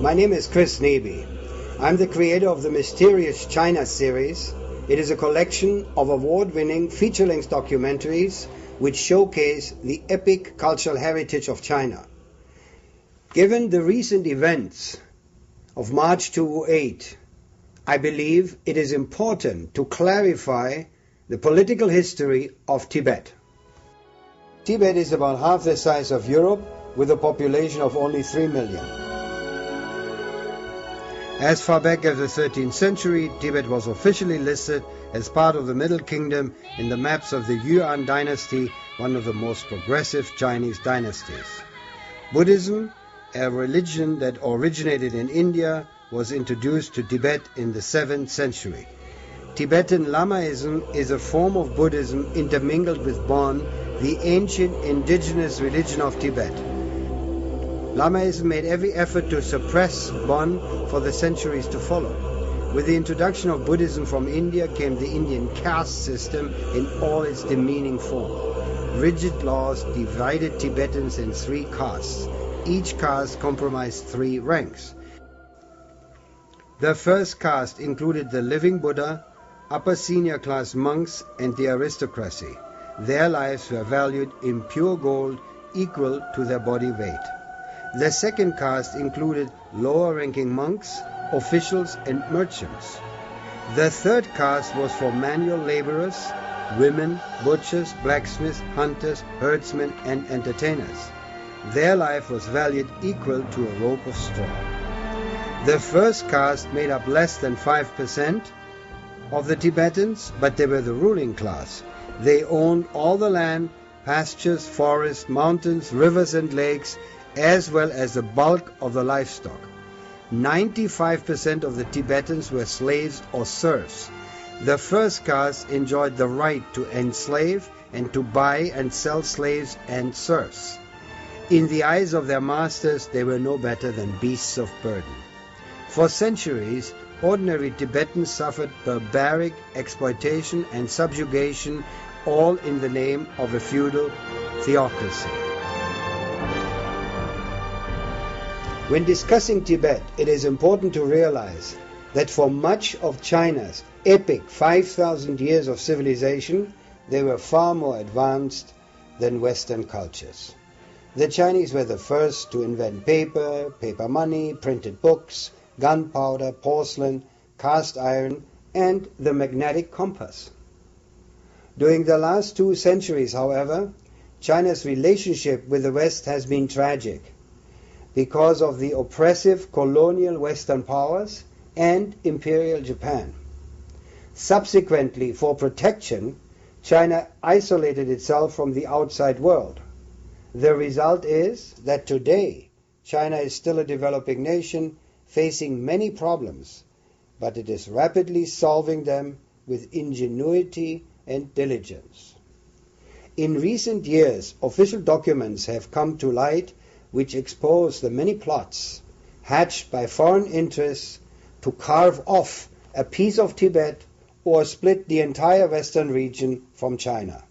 My name is Chris Neby. I'm the creator of the Mysterious China series. It is a collection of award-winning feature-length documentaries which showcase the epic cultural heritage of China. Given the recent events of March 2008, I believe it is important to clarify the political history of Tibet. Tibet is about half the size of Europe with a population of only 3 million. As far back as the 13th century, Tibet was officially listed as part of the Middle Kingdom in the maps of the Yuan dynasty, one of the most progressive Chinese dynasties. Buddhism, a religion that originated in India, was introduced to Tibet in the 7th century. Tibetan Lamaism is a form of Buddhism intermingled with Bon, the ancient indigenous religion of Tibet. Lamaism made every effort to suppress Bon for the centuries to follow. With the introduction of Buddhism from India came the Indian caste system in all its demeaning form. Rigid laws divided Tibetans in 3 castes. Each caste comprised 3 ranks. The first caste included the living Buddha, upper senior class monks, and the aristocracy. Their lives were valued in pure gold equal to their body weight. The second caste included lower-ranking monks, officials, and merchants. The third caste was for manual laborers, women, butchers, blacksmiths, hunters, herdsmen, and entertainers. Their life was valued equal to a rope of straw. The first caste made up less than 5% of the Tibetans, but they were the ruling class. They owned all the land, pastures, forests, mountains, rivers, and lakes, as well as the bulk of the livestock. 95% of the Tibetans were slaves or serfs. The first caste enjoyed the right to enslave and to buy and sell slaves and serfs. In the eyes of their masters, they were no better than beasts of burden. For centuries, ordinary Tibetans suffered barbaric exploitation and subjugation, all in the name of a feudal theocracy. When discussing Tibet, it is important to realize that for much of China's epic 5,000 years of civilization, they were far more advanced than Western cultures. The Chinese were the first to invent paper, paper money, printed books, gunpowder, porcelain, cast iron, and the magnetic compass. During the last 2 centuries, however, China's relationship with the West has been tragic because of the oppressive colonial Western powers and Imperial Japan. Subsequently, for protection, China isolated itself from the outside world. The result is that today, China is still a developing nation facing many problems, but it is rapidly solving them with ingenuity and diligence. In recent years, official documents have come to light which expose the many plots hatched by foreign interests to carve off a piece of Tibet or split the entire western region from China.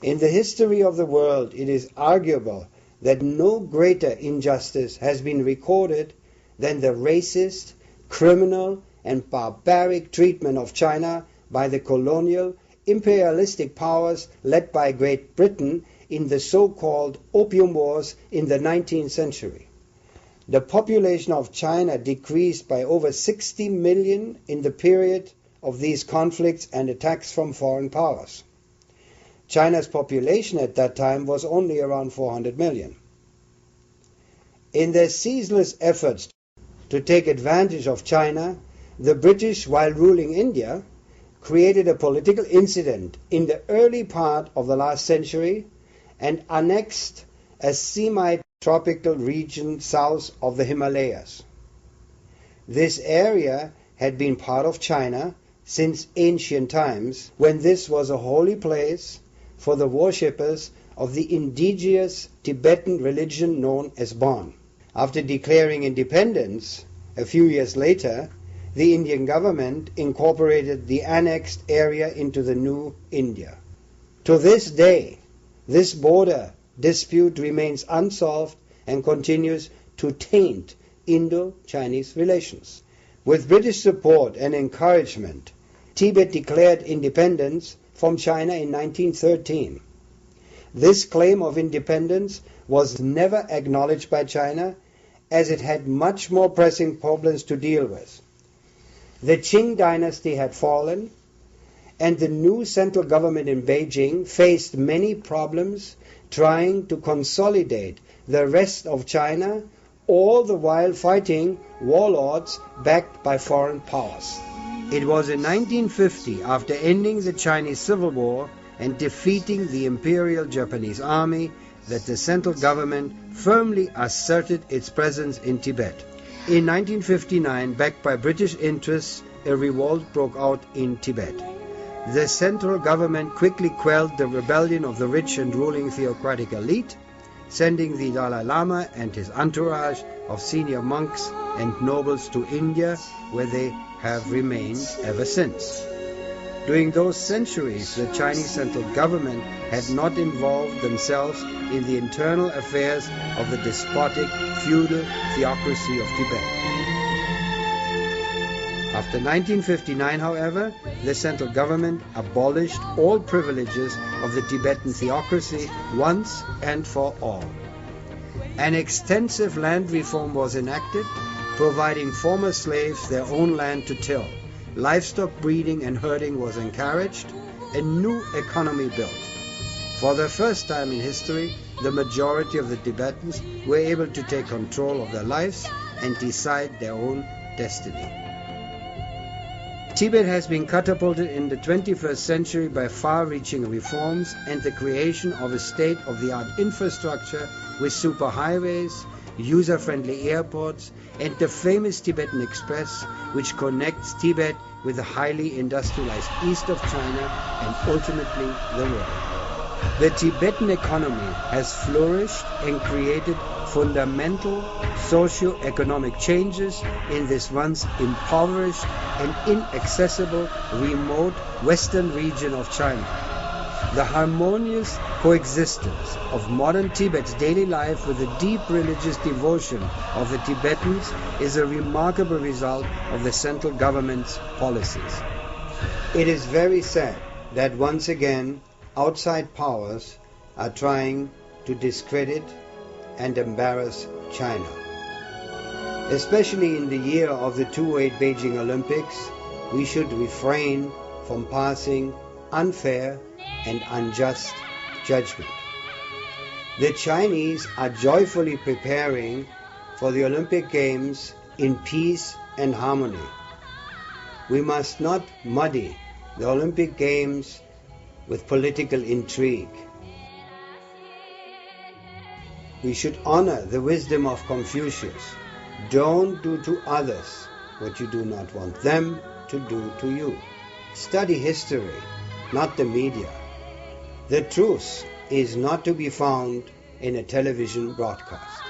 In the history of the world, it is arguable that no greater injustice has been recorded than the racist, criminal, and barbaric treatment of China by the colonial, imperialistic powers led by Great Britain in the so-called Opium Wars in the 19th century. The population of China decreased by over 60 million in the period of these conflicts and attacks from foreign powers. China's population at that time was only around 400 million. In their ceaseless efforts to take advantage of China, the British, while ruling India, created a political incident in the early part of the last century and annexed a semi-tropical region south of the Himalayas. This area had been part of China since ancient times, when this was a holy place for the worshippers of the indigenous Tibetan religion known as Bon. After declaring independence, a few years later, the Indian government incorporated the annexed area into the new India. To this day, this border dispute remains unsolved and continues to taint Indo-Chinese relations. With British support and encouragement, Tibet declared independence from China in 1913. This claim of independence was never acknowledged by China, as it had much more pressing problems to deal with. The Qing dynasty had fallen, and the new central government in Beijing faced many problems trying to consolidate the rest of China, all the while fighting warlords backed by foreign powers. It was in 1950, after ending the Chinese Civil War and defeating the Imperial Japanese Army, that the central government firmly asserted its presence in Tibet. In 1959, backed by British interests, a revolt broke out in Tibet. The central government quickly quelled the rebellion of the rich and ruling theocratic elite, sending the Dalai Lama and his entourage of senior monks and nobles to India, where they have remained ever since. During those centuries, the Chinese central government had not involved themselves in the internal affairs of the despotic, feudal theocracy of Tibet. After 1959, however, the central government abolished all privileges of the Tibetan theocracy once and for all. An extensive land reform was enacted, providing former slaves their own land to till. Livestock breeding and herding was encouraged, a new economy built. For the first time in history, the majority of the Tibetans were able to take control of their lives and decide their own destiny. Tibet has been catapulted in the 21st century by far-reaching reforms and the creation of a state-of-the-art infrastructure with superhighways, user-friendly airports, and the famous Tibetan Express, which connects Tibet with the highly industrialized east of China and ultimately the world. The Tibetan economy has flourished and created fundamental socio-economic changes in this once impoverished and inaccessible remote western region of China. The harmonious coexistence of modern Tibet's daily life with the deep religious devotion of the Tibetans is a remarkable result of the central government's policies. It is very sad that once again outside powers are trying to discredit and embarrass China. Especially in the year of the 2008 Beijing Olympics, we should refrain from passing unfair and unjust judgment. The Chinese are joyfully preparing for the Olympic Games in peace and harmony. We must not muddy the Olympic Games with political intrigue. We should honor the wisdom of Confucius. Don't do to others what you do not want them to do to you. Study history, not the media. The truth is not to be found in a television broadcast.